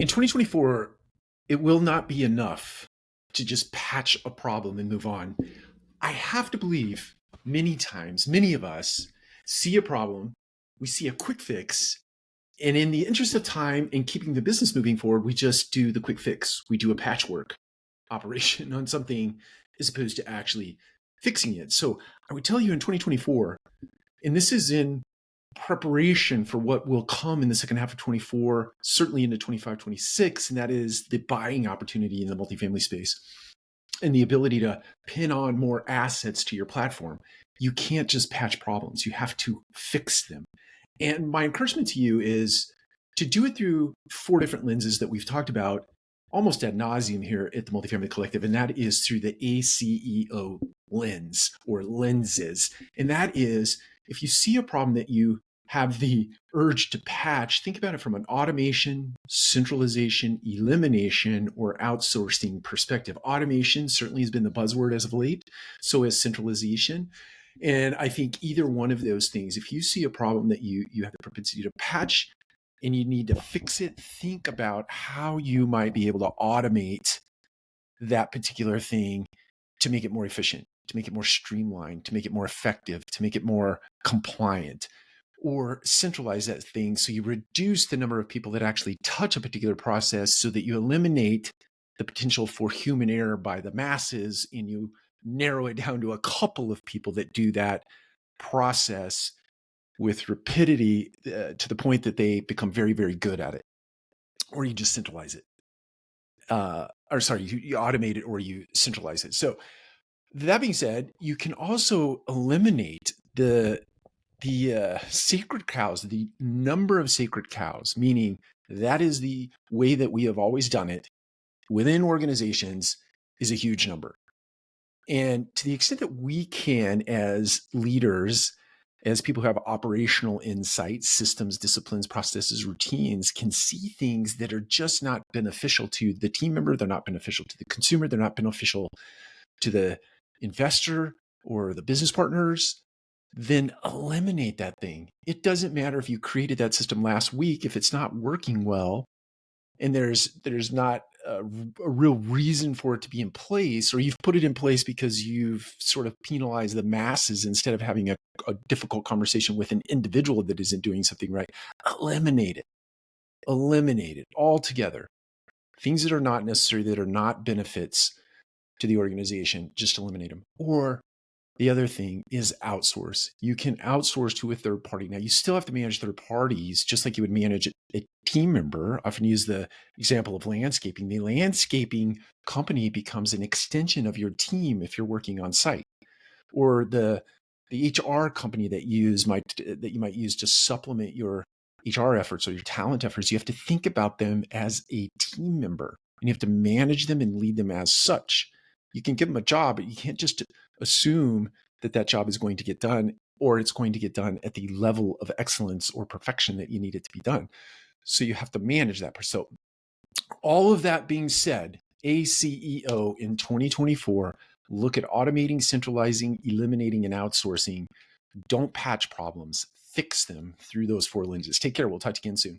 In 2024, it will not be enough to just patch a problem and move on. I have to believe many times, many of us see a problem, we see a quick fix, and in the interest of time and keeping the business moving forward, we just do the quick fix. We do a patchwork operation on something as opposed to actually fixing it. So I would tell you in 2024, and this is in preparation for what will come in the second half of 24, certainly into 25, 26, and that is the buying opportunity in the multifamily space and the ability to pin on more assets to your platform. You can't just patch problems, you have to fix them. And my encouragement to you is to do it through four different lenses that we've talked about almost ad nauseum here at the Multifamily Collective, and that is through the ACEO lens or lenses. And that is, if you see a problem that you have the urge to patch, think about it from an automation, centralization, elimination, or outsourcing perspective. Automation certainly has been the buzzword as of late, so is centralization. And I think either one of those things, if you see a problem that you have the propensity to patch and you need to fix it, think about how you might be able to automate that particular thing to make it more efficient, to make it more streamlined, to make it more effective, to make it more compliant, or centralize that thing so you reduce the number of people that actually touch a particular process so that you eliminate the potential for human error by the masses and you narrow it down to a couple of people that do that process with rapidity to the point that they become very, very good at it. Or you just centralize it. You automate it or you centralize it. So that being said, you can also eliminate the sacred cows, the number of sacred cows, meaning that is the way that we have always done it within organizations is a huge number. And to the extent that we can, as leaders, as people who have operational insights, systems, disciplines, processes, routines, can see things that are just not beneficial to the team member, they're not beneficial to the consumer, they're not beneficial to the investor or the business partners, then eliminate that thing. It doesn't matter if you created that system last week, if it's not working well, and there's not a real reason for it to be in place, or you've put it in place because you've sort of penalized the masses instead of having a difficult conversation with an individual that isn't doing something right, eliminate it altogether. Things that are not necessary, that are not benefits to the organization, just eliminate them. Or the other thing is outsource. You can outsource to a third party. Now, you still have to manage third parties, just like you would manage a team member. I often use the example of landscaping. The landscaping company becomes an extension of your team if you're working on site. Or the HR company that you might use to supplement your HR efforts or your talent efforts. You have to think about them as a team member, and you have to manage them and lead them as such. You can give them a job, but you can't just assume that that job is going to get done, or it's going to get done at the level of excellence or perfection that you need it to be done. So you have to manage that. So all of that being said, ACEO in 2024, look at automating, centralizing, eliminating, and outsourcing. Don't patch problems, fix them through those four lenses. Take care. We'll talk to you again soon.